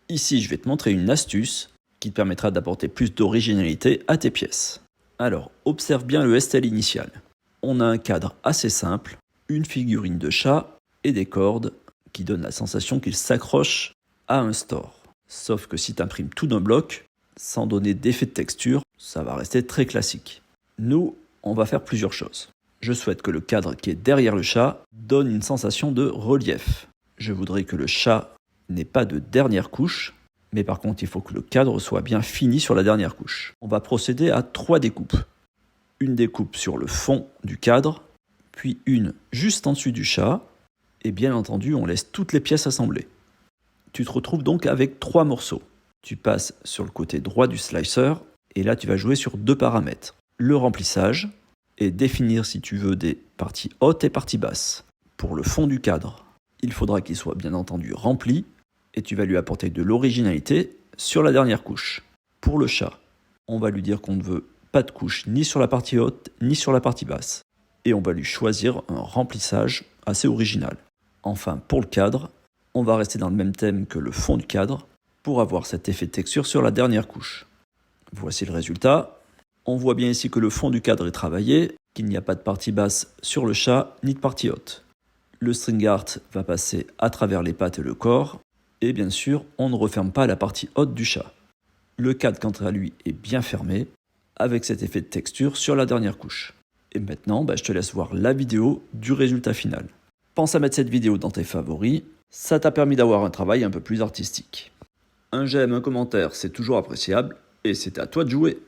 Ici, je vais te montrer une astuce qui te permettra d'apporter plus d'originalité à tes pièces. Alors, observe bien le style initial. On a un cadre assez simple, une figurine de chat et des cordes qui donnent la sensation qu'il s'accroche à un store. Sauf que si tu imprimes tout d'un bloc, sans donner d'effet de texture, ça va rester très classique. Nous, on va faire plusieurs choses. Je souhaite que le cadre qui est derrière le chat donne une sensation de relief. Je voudrais que le chat n'ait pas de dernière couche, mais par contre il faut que le cadre soit bien fini sur la dernière couche. On va procéder à 3 découpes. Une découpe sur le fond du cadre, puis une juste en dessus du chat, et bien entendu on laisse toutes les pièces assemblées. Tu te retrouves donc avec 3 morceaux. Tu passes sur le côté droit du slicer, et là tu vas jouer sur 2 paramètres. Le remplissage, et définir si tu veux des parties hautes et parties basses. Pour le fond du cadre, il faudra qu'il soit bien entendu rempli, et tu vas lui apporter de l'originalité sur la dernière couche. Pour le chat, on va lui dire qu'on ne veut pas de couche ni sur la partie haute ni sur la partie basse. Et on va lui choisir un remplissage assez original. Enfin, pour le cadre, on va rester dans le même thème que le fond du cadre pour avoir cet effet de texture sur la dernière couche. Voici le résultat. On voit bien ici que le fond du cadre est travaillé, qu'il n'y a pas de partie basse sur le chat ni de partie haute. Le string art va passer à travers les pattes et le corps, et bien sûr, on ne referme pas la partie haute du chat. Le cadre, quant à lui, est bien fermé, avec cet effet de texture sur la dernière couche. Et maintenant, je te laisse voir la vidéo du résultat final. Pense à mettre cette vidéo dans tes favoris, ça t'a permis d'avoir un travail un peu plus artistique. Un j'aime, un commentaire, c'est toujours appréciable, et c'est à toi de jouer.